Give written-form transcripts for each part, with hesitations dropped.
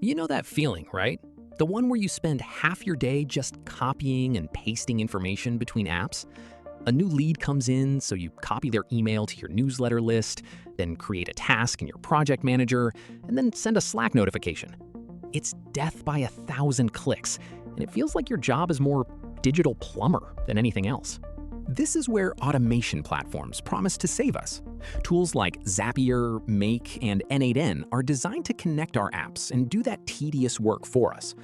You know that feeling, right? The one where you spend half your day just copying and pasting information between apps. A new lead comes in, so you copy their email to your newsletter list, then create a task in your project manager, and then send a Slack notification. It's death by 1,000 clicks, and it feels like your job is more digital plumber than anything else. This is where automation platforms promise to save us. Tools like Zapier, Make, and N8N are designed to connect our apps and do that tedious work for us.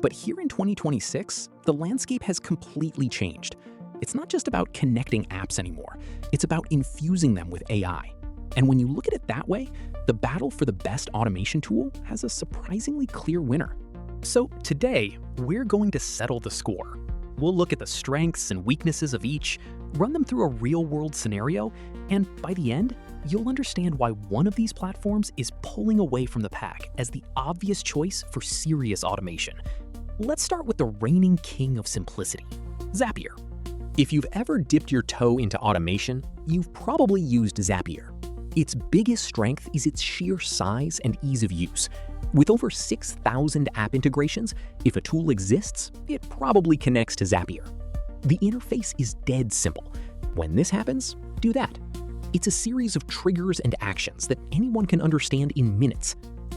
But here in 2026, the landscape has completely changed. It's not just about connecting apps anymore, it's about infusing them with AI. And when you look at it that way, the battle for the best automation tool has a surprisingly clear winner. So today, we're going to settle the score. We'll look at the strengths and weaknesses of each, run them through a real-world scenario, and by the end, you'll understand why one of these platforms is pulling away from the pack as the obvious choice for serious automation. Let's start with the reigning king of simplicity, Zapier. If you've ever dipped your toe into automation, you've probably used Zapier. Its biggest strength is its sheer size and ease of use. With over 6,000 app integrations, if a tool exists, it probably connects to Zapier. The interface is dead simple. When this happens, do that. It's a series of triggers and actions that anyone can understand in minutes.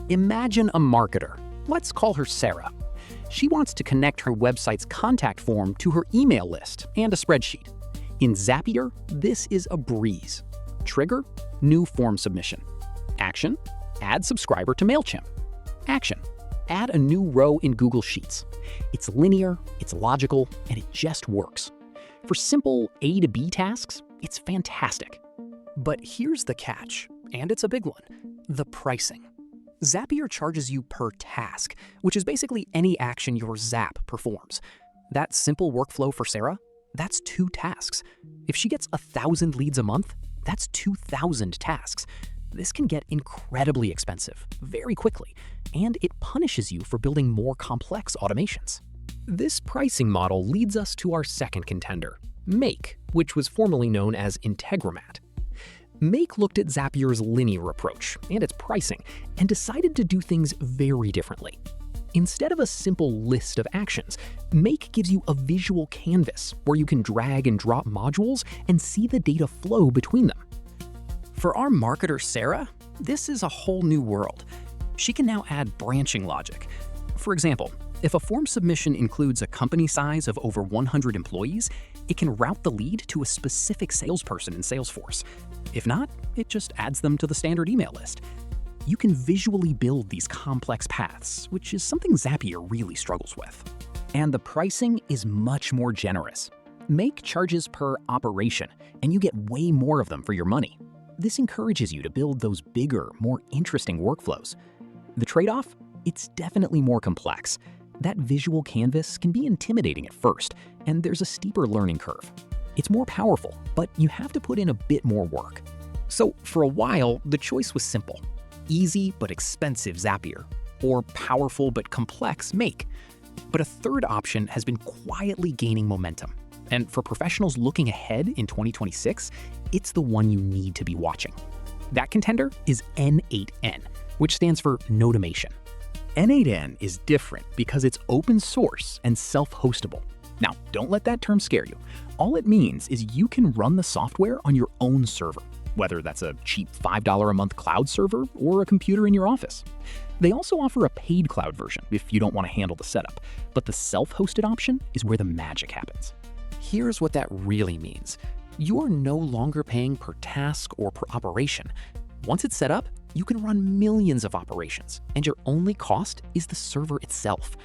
Imagine a marketer. Let's call her Sarah. She wants to connect her website's contact form to her email list and a spreadsheet. In Zapier, this is a breeze. Trigger, new form submission. Action, add subscriber to MailChimp. Action, add a new row in Google Sheets. It's linear, it's logical, and it just works. For simple A to B tasks, it's fantastic. But here's the catch, and it's a big one: the pricing. Zapier charges you per task, which is basically any action your Zap performs. That simple workflow for Sarah, that's 2 tasks. If she gets 1,000 leads a month, that's 2,000 tasks. This can get incredibly expensive very quickly, and it punishes you for building more complex automations. This pricing model leads us to our second contender, Make, which was formerly known as Integromat. Make looked at Zapier's linear approach and its pricing and decided to do things very differently. Instead of a simple list of actions, Make gives you a visual canvas where you can drag and drop modules and see the data flow between them. For our marketer Sarah, this is a whole new world. She can now add branching logic. For example, if a form submission includes a company size of over 100 employees, it can route the lead to a specific salesperson in Salesforce. If not, it just adds them to the standard email list. You can visually build these complex paths, which is something Zapier really struggles with. And the pricing is much more generous. Make charges per operation, and you get way more of them for your money. This encourages you to build those bigger, more interesting workflows. The trade-off? It's definitely more complex. That visual canvas can be intimidating at first, and there's a steeper learning curve. It's more powerful, but you have to put in a bit more work. So for a while, the choice was simple: easy but expensive Zapier, or powerful but complex Make. But a third option has been quietly gaining momentum. And for professionals looking ahead in 2026, it's the one you need to be watching. That contender is N8N, which stands for Notamation. N8N is different because it's open source and self-hostable. Now, don't let that term scare you. All it means is you can run the software on your own server, whether that's a cheap $5 a month cloud server or a computer in your office. They also offer a paid cloud version if you don't want to handle the setup, but the self-hosted option is where the magic happens. Here's what that really means. You are no longer paying per task or per operation. Once it's set up, you can run millions of operations, and your only cost is the server itself.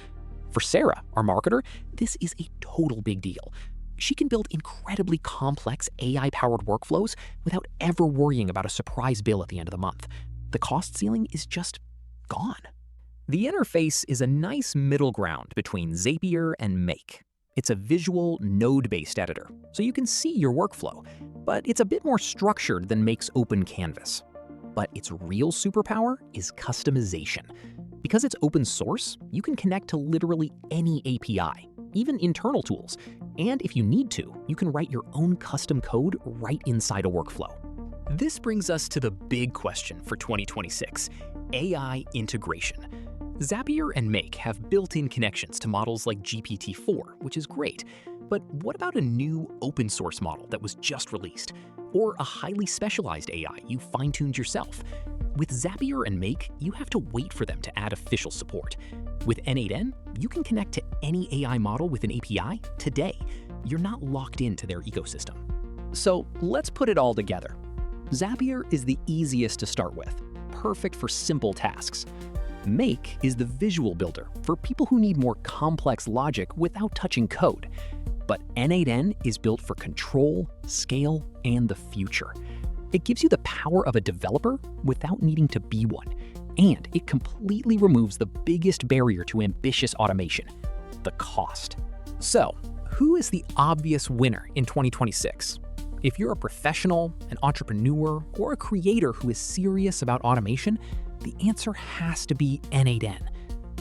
For Sarah, our marketer, this is a total big deal. She can build incredibly complex AI-powered workflows without ever worrying about a surprise bill at the end of the month. The cost ceiling is just gone. The interface is a nice middle ground between Zapier and Make. It's a visual, node-based editor, so you can see your workflow, but it's a bit more structured than Make's open canvas. But its real superpower is customization. Because it's open source, you can connect to literally any API, even internal tools. And if you need to, you can write your own custom code right inside a workflow. This brings us to the big question for 2026, AI integration. Zapier and Make have built-in connections to models like GPT-4, which is great. But what about a new open-source model that was just released? Or a highly specialized AI you fine-tuned yourself? With Zapier and Make, you have to wait for them to add official support. With N8N, you can connect to any AI model with an API today. You're not locked into their ecosystem. So let's put it all together. Zapier is the easiest to start with, perfect for simple tasks. Make is the visual builder for people who need more complex logic without touching code. But N8N is built for control, scale, and the future. It gives you the power of a developer without needing to be one. And it completely removes the biggest barrier to ambitious automation, the cost. So, who is the obvious winner in 2026? If you're a professional, an entrepreneur, or a creator who is serious about automation, the answer has to be N8N.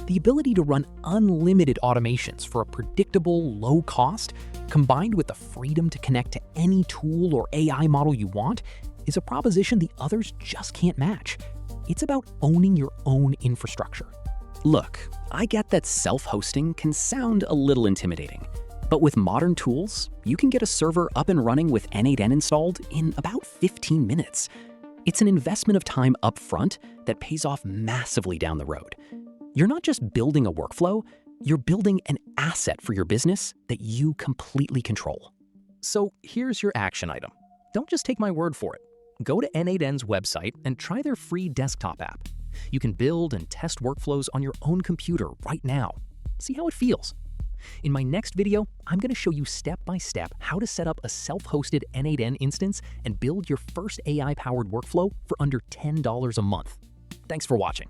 The ability to run unlimited automations for a predictable, low cost, combined with the freedom to connect to any tool or AI model you want, is a proposition the others just can't match. It's about owning your own infrastructure. Look, I get that self-hosting can sound a little intimidating, but with modern tools, you can get a server up and running with N8N installed in about 15 minutes. It's an investment of time up front that pays off massively down the road. You're not just building a workflow, you're building an asset for your business that you completely control. So here's your action item. Don't just take my word for it. Go to N8N's website and try their free desktop app. You can build and test workflows on your own computer right now. See how it feels. In my next video, I'm going to show you step-by-step how to set up a self-hosted N8N instance and build your first AI-powered workflow for under $10 a month. Thanks for watching.